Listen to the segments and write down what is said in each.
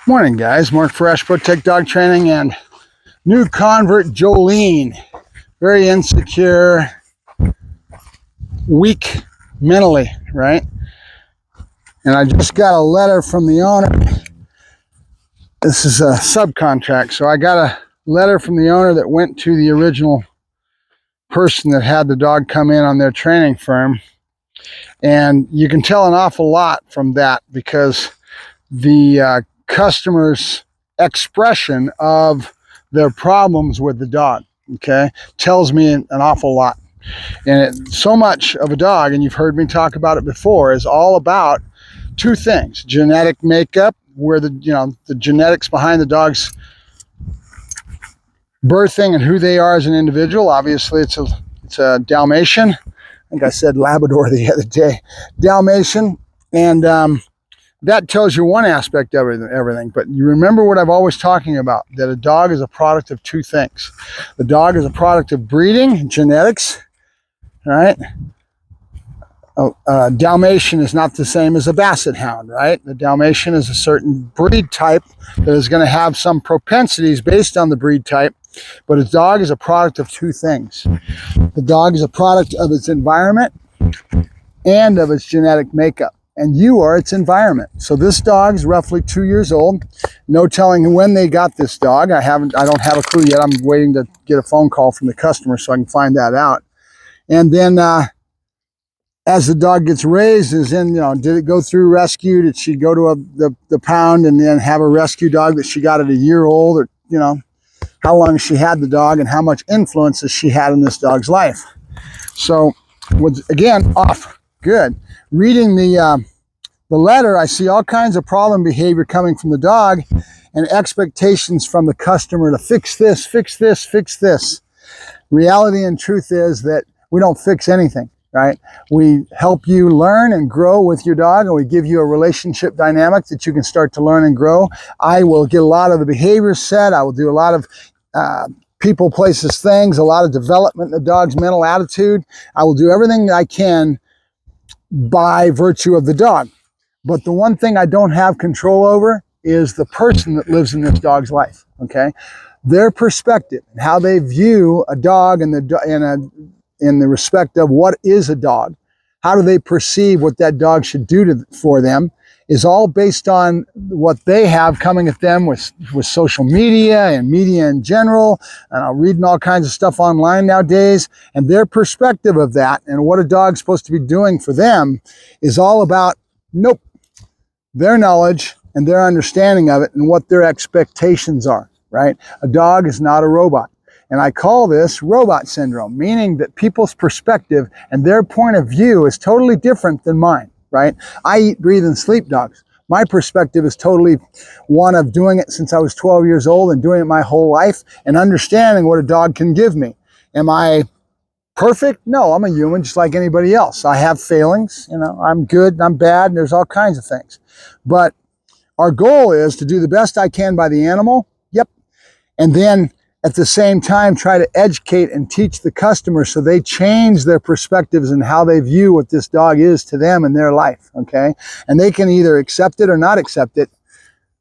Morning, guys. Mark Ferrasci, Protect Dog Training, and new convert Jolene. Very insecure, weak mentally, right? And I just got a letter from the owner. This is a subcontract, so I got a letter from the owner that went to the original person that had the dog come in on their training firm. And you can tell an awful lot from that because the customer's expression of their problems with the dog, okay, tells me an awful lot. And so much of a dog, and you've heard me talk about it before, is all about two things: genetic makeup, where the genetics behind the dog's birthing and who they are as an individual. Obviously, it's a Dalmatian. I think I said Labrador the other day. Dalmatian, and that tells you one aspect of everything. But you remember what I've always talking about, that a dog is a product of two things. The dog is a product of breeding, genetics, right? Dalmatian is not the same as a Basset Hound, right? The Dalmatian is a certain breed type that is going to have some propensities based on the breed type, but a dog is a product of two things. The dog is a product of its environment and of its genetic makeup, and you are its environment. So this dog is roughly 2 years old. No telling when they got this dog. I don't have a clue yet. I'm waiting to get a phone call from the customer so I can find that out. And then as the dog gets raised, did it go through rescue? Did she go to the pound and then have a rescue dog that she got at a year old? Or, how long she had the dog and how much influence has she had in this dog's life? So, again, off. Good. Reading the letter, I see all kinds of problem behavior coming from the dog and expectations from the customer to fix this, fix this, fix this. Reality and truth is that we don't fix anything, right? We help you learn and grow with your dog, and we give you a relationship dynamic that you can start to learn and grow. I will get a lot of the behaviors set. I will do a lot of people, places, things, a lot of development in the dog's mental attitude. I will do everything I can by virtue of the dog. But the one thing I don't have control over is the person that lives in this dog's life, okay? Their perspective and how they view a dog in the respect of what is a dog, how do they perceive what that dog should do for them, is all based on what they have coming at them with social media and media in general, and I'm reading all kinds of stuff online nowadays, and their perspective of that and what a dog's supposed to be doing for them is all about, their knowledge and their understanding of it and what their expectations are, right? A dog is not a robot. And I call this robot syndrome, meaning that people's perspective and their point of view is totally different than mine, right? I eat, breathe, and sleep dogs. My perspective is totally one of doing it since I was 12 years old and doing it my whole life and understanding what a dog can give me. Am I perfect? No, I'm a human just like anybody else. I have failings, I'm good and I'm bad, and there's all kinds of things. But our goal is to do the best I can by the animal, and then at the same time try to educate and teach the customer so they change their perspectives and how they view what this dog is to them in their life, okay? And they can either accept it or not accept it.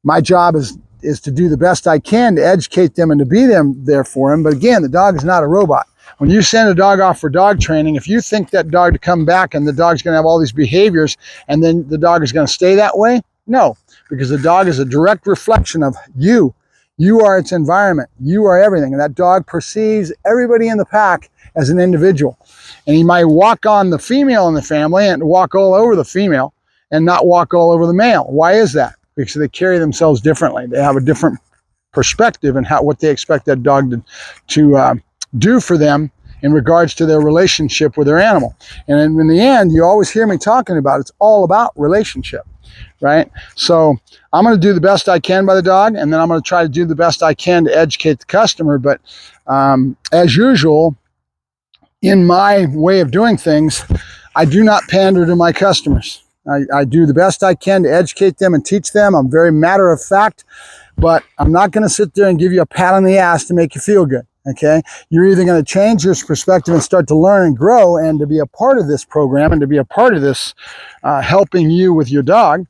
My job is to do the best I can to educate them and to be there for them. But again, the dog is not a robot. When you send a dog off for dog training, if you think that dog to come back and the dog's going to have all these behaviors and then the dog is going to stay that way, no, because the dog is a direct reflection of you. You are its environment. You are everything. And that dog perceives everybody in the pack as an individual. And he might walk on the female in the family and walk all over the female and not walk all over the male. Why is that? Because they carry themselves differently. They have a different perspective in what they expect that dog to do for them in regards to their relationship with their animal. And in the end, you always hear me talking about it's all about relationship, right? So I'm going to do the best I can by the dog, and then I'm going to try to do the best I can to educate the customer. But as usual, in my way of doing things, I do not pander to my customers. I do the best I can to educate them and teach them. I'm very matter of fact, but I'm not going to sit there and give you a pat on the ass to make you feel good. Okay, you're either going to change your perspective and start to learn and grow and to be a part of this program and to be a part of this helping you with your dog,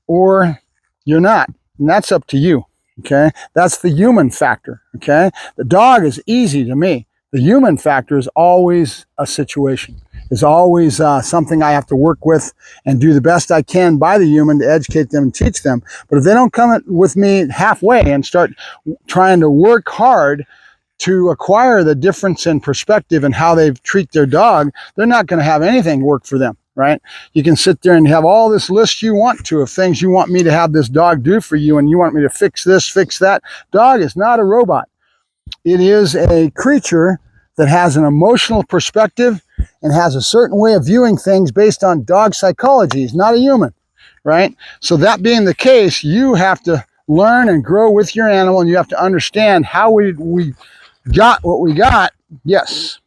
or you're not. and that's up to you. Okay, that's the human factor. Okay, the dog is easy to me. The human factor is always a situation. Is always something I have to work with and do the best I can by the human to educate them and teach them. But if they don't come with me halfway and start trying to work hard to acquire the difference in perspective and how they treat their dog, they're not going to have anything work for them, right? You can sit there and have all this list you want to of things you want me to have this dog do for you, and you want me to fix this, fix that. Dog is not a robot. It is a creature that has an emotional perspective and has a certain way of viewing things based on dog psychology. It's not a human, right? So that being the case, you have to learn and grow with your animal, and you have to understand how we got what we got, yes,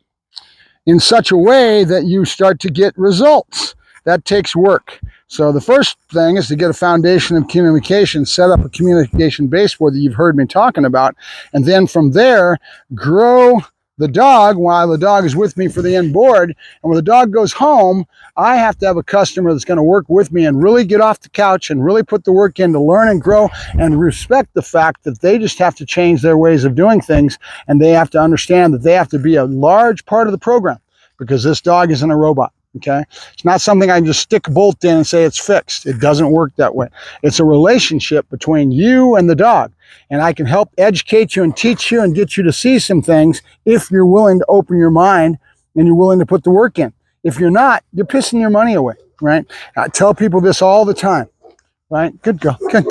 in such a way that you start to get results. That takes work. So the first thing is to get a foundation of communication, set up a communication baseboard that you've heard me talking about, and then from there, grow the dog while the dog is with me for the end board. And when the dog goes home, I have to have a customer that's going to work with me and really get off the couch and really put the work in to learn and grow and respect the fact that they just have to change their ways of doing things, and they have to understand that they have to be a large part of the program, because this dog isn't a robot. Okay, it's not something I can just stick a bolt in and say it's fixed. It doesn't work that way. It's a relationship between you and the dog, and I can help educate you and teach you and get you to see some things if you're willing to open your mind and you're willing to put the work in. If you're not, you're pissing your money away, right? I tell people this all the time, right? Good girl, good.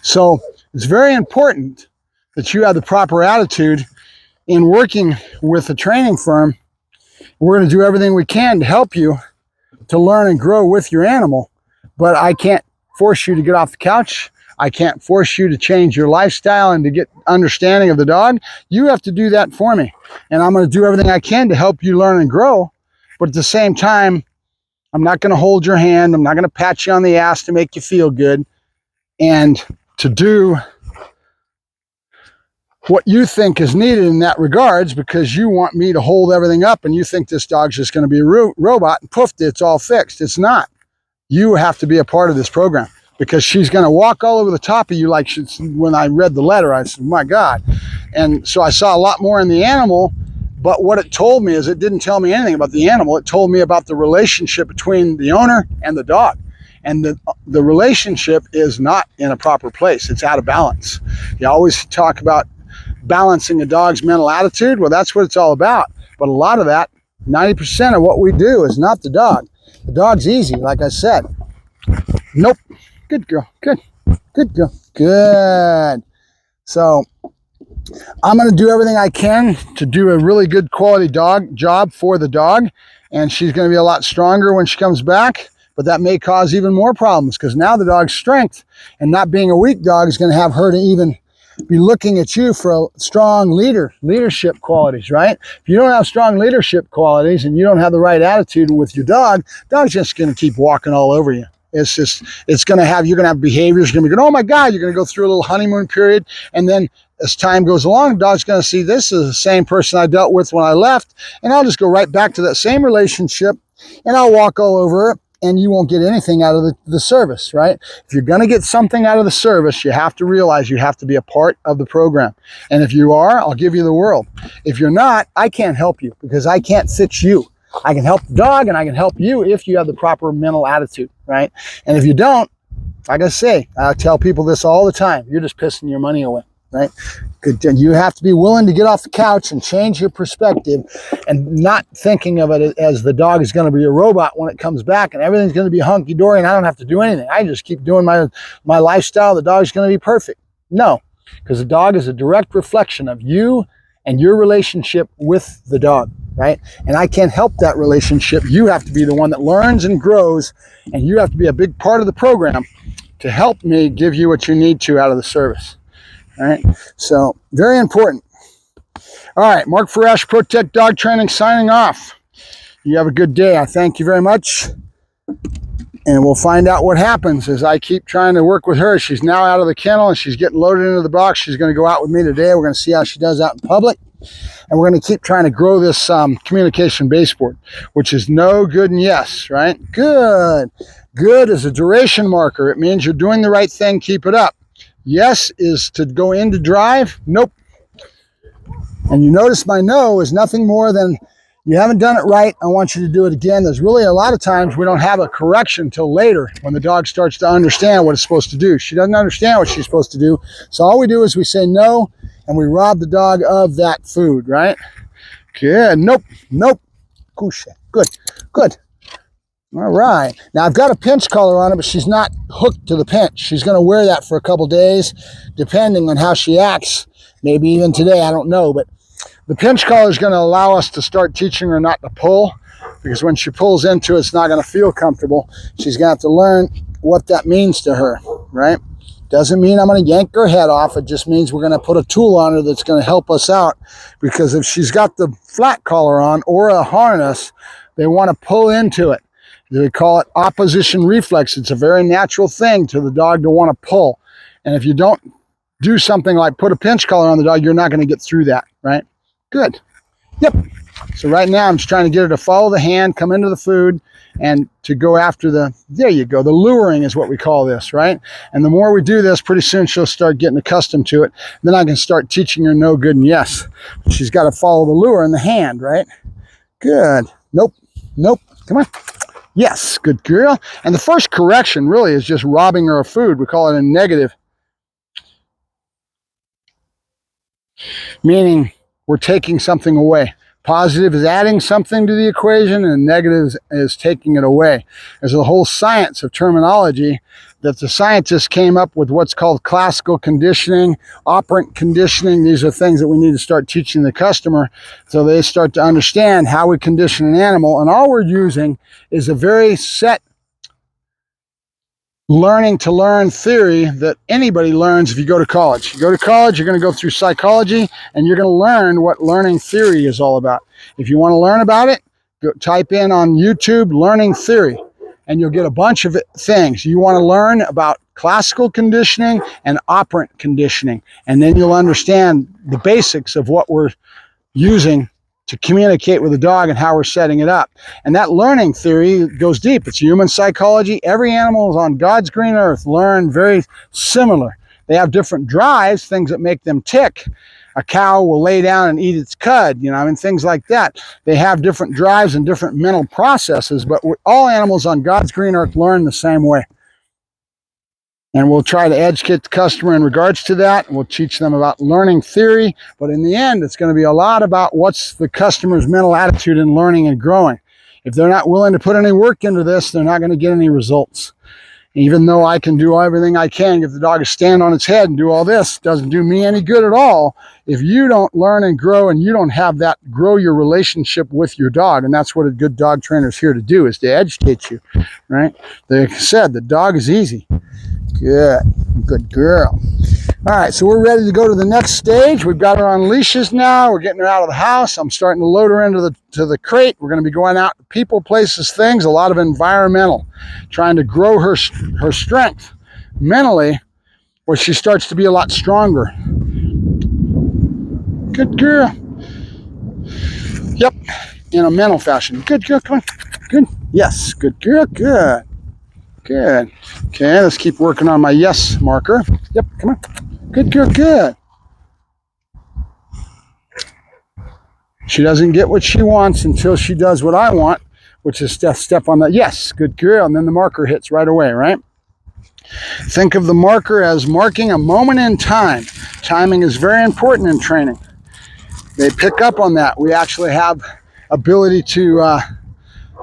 So it's very important that you have the proper attitude in working with a training firm. We're going to do everything we can to help you to learn and grow with your animal, but I can't force you to get off the couch. I can't force you to change your lifestyle and to get understanding of the dog. You have to do that for me, and I'm going to do everything I can to help you learn and grow, but at the same time, I'm not going to hold your hand. I'm not going to pat you on the ass to make you feel good and to do what you think is needed in that regards, because you want me to hold everything up and you think this dog's just going to be a robot and poof, it's all fixed. It's not. You have to be a part of this program, because she's going to walk all over the top of you. Like when I read the letter, I said, my God. And so I saw a lot more in the animal, but what it told me is it didn't tell me anything about the animal. It told me about the relationship between the owner and the dog. And the relationship is not in a proper place. It's out of balance. You always talk about balancing a dog's mental attitude. Well, that's what it's all about. But a lot of that, 90% of what we do is not the dog. The dog's easy, like I said. Nope. Good girl. Good. Good girl. Good. So I'm going to do everything I can to do a really good quality job for the dog. And she's going to be a lot stronger when she comes back. But that may cause even more problems, because now the dog's strength and not being a weak dog is going to have her to even be looking at you for a strong leadership qualities, right? If you don't have strong leadership qualities and you don't have the right attitude with your dog's just going to keep walking all over you. It's going to have, you're going to have behaviors, you're going to be going, oh my God, you're going to go through a little honeymoon period. And then as time goes along, the dog's going to see this is the same person I dealt with when I left. And I'll just go right back to that same relationship and I'll walk all over it. And you won't get anything out of the service, right? If you're going to get something out of the service, you have to realize you have to be a part of the program. And if you are, I'll give you the world. If you're not, I can't help you, because I can't fix you. I can help the dog and I can help you if you have the proper mental attitude, right? And if you don't, like I say, I tell people this all the time, you're just pissing your money away, right? You have to be willing to get off the couch and change your perspective and not thinking of it as the dog is going to be a robot when it comes back and everything's going to be hunky-dory and I don't have to do anything. I just keep doing my lifestyle. The dog's going to be perfect. No, because the dog is a direct reflection of you and your relationship with the dog, right? And I can't help that relationship. You have to be the one that learns and grows, and you have to be a big part of the program to help me give you what you need to out of the service. All right, so very important. All right, Mark Ferrasci, Protect Dog Training, signing off. You have a good day. I thank you very much. And we'll find out what happens as I keep trying to work with her. She's now out of the kennel and she's getting loaded into the box. She's going to go out with me today. We're going to see how she does out in public. And we're going to keep trying to grow this communication baseboard, which is no, good, and yes, right? Good. Good is a duration marker. It means you're doing the right thing. Keep it up. Yes is to go into drive. Nope. And you notice my no is nothing more than, you haven't done it right, I want you to do it again. There's really a lot of times we don't have a correction until later when the dog starts to understand what it's supposed to do. She doesn't understand what she's supposed to do. So all we do is we say no, and we rob the dog of that food, right? Good. Nope. Nope. Good. Good. All right. Now I've got a pinch collar on her, but she's not hooked to the pinch. She's going to wear that for a couple days, depending on how she acts. Maybe even today, I don't know, but the pinch collar is going to allow us to start teaching her not to pull, because when she pulls into it, it's not going to feel comfortable. She's going to have to learn what that means to her, right? Doesn't mean I'm going to yank her head off. It just means we're going to put a tool on her that's going to help us out, because if she's got the flat collar on or a harness, they want to pull into it. They call it opposition reflex. It's a very natural thing to the dog to want to pull. And if you don't do something like put a pinch collar on the dog, you're not going to get through that, right? Good. Yep. So right now I'm just trying to get her to follow the hand, come into the food, and to go after the, there you go, the luring is what we call this, right? And the more we do this, pretty soon she'll start getting accustomed to it. Then I can start teaching her no, good, and yes. She's got to follow the lure in the hand, right? Good. Nope. Nope. Come on. Yes. Good girl. And the first correction really is just robbing her of food. We call it a negative, meaning we're taking something away. Positive is adding something to the equation, and negative is taking it away. There's a whole science of terminology that the scientists came up with, what's called classical conditioning, operant conditioning. These are things that we need to start teaching the customer so they start to understand how we condition an animal. And all we're using is a very set learning to learn theory that anybody learns if you go to college. You go to college, you're going to go through psychology, and you're going to learn what learning theory is all about. If you want to learn about it, go type in on YouTube learning theory, and you'll get a bunch of things. You want to learn about classical conditioning and operant conditioning, and then you'll understand the basics of what we're using to communicate with the dog and how we're setting it up. And that learning theory goes deep. It's human psychology. Every animal is on God's green earth learn very similar. They have different drives, things that make them tick. A cow will lay down and eat its cud, things like that. They have different drives and different mental processes, but all animals on God's green earth learn the same way. And we'll try to educate the customer in regards to that. We'll teach them about learning theory, but in the end, it's going to be a lot about what's the customer's mental attitude in learning and growing. If they're not willing to put any work into this, they're not going to get any results. Even though I can do everything I can, get the dog to stand on its head and do all this, doesn't do me any good at all if you don't learn and grow, and you don't have that grow your relationship with your dog. And that's what a good dog trainer is here to do, is to educate you, right? Like I said, the dog is easy. Good girl. All right, so we're ready to go to the next stage. We've got her on leashes now. We're getting her out of the house. I'm starting to load her into the crate. We're going to be going out to people, places, things, a lot of environmental, trying to grow her strength mentally, where she starts to be a lot stronger. Good girl. Yep, in a mental fashion. Good girl, come on. Good. Yes, good girl, good. Good. Okay, let's keep working on my yes marker. Yep, come on. Good girl, good. She doesn't get what she wants until she does what I want, which is step on that. Yes, good girl. And then the marker hits right away, right? Think of the marker as marking a moment in time. Timing is very important in training. They pick up on that. We actually have ability to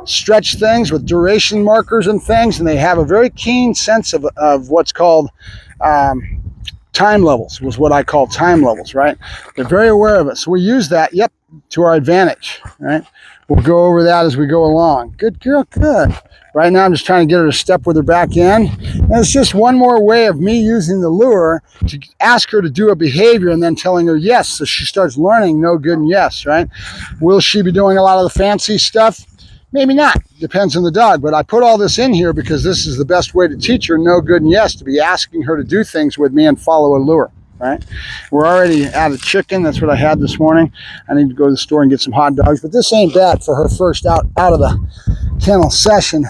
stretch things with duration markers and things, and they have a very keen sense of what's called time levels, was what I call time levels, right? They're very aware of it. So we use that, yep, to our advantage, right? We'll go over that as we go along. Good girl, good. Right now I'm just trying to get her to step with her back in. And it's just one more way of me using the lure to ask her to do a behavior and then telling her yes, so she starts learning no, good, and yes, right? Will she be doing a lot of the fancy stuff? Maybe not. Depends on the dog. But I put all this in here because this is the best way to teach her no, good, and yes, to be asking her to do things with me and follow a lure, right? We're already out of chicken. That's what I had this morning. I need to go to the store and get some hot dogs. But this ain't bad for her first out of the kennel session.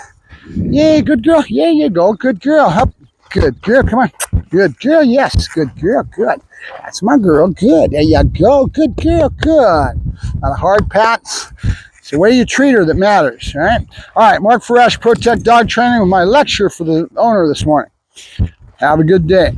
Yay, good girl. Yeah, you go. Good girl. Up. Good girl. Come on. Good girl. Yes. Good girl. Good. That's my girl. Good. There you go. Good girl. Good. Not a hard pats. It's the way you treat her that matters, right? All right, Mark Ferrasci, Protect Dog Training with my lecture for the owner this morning. Have a good day.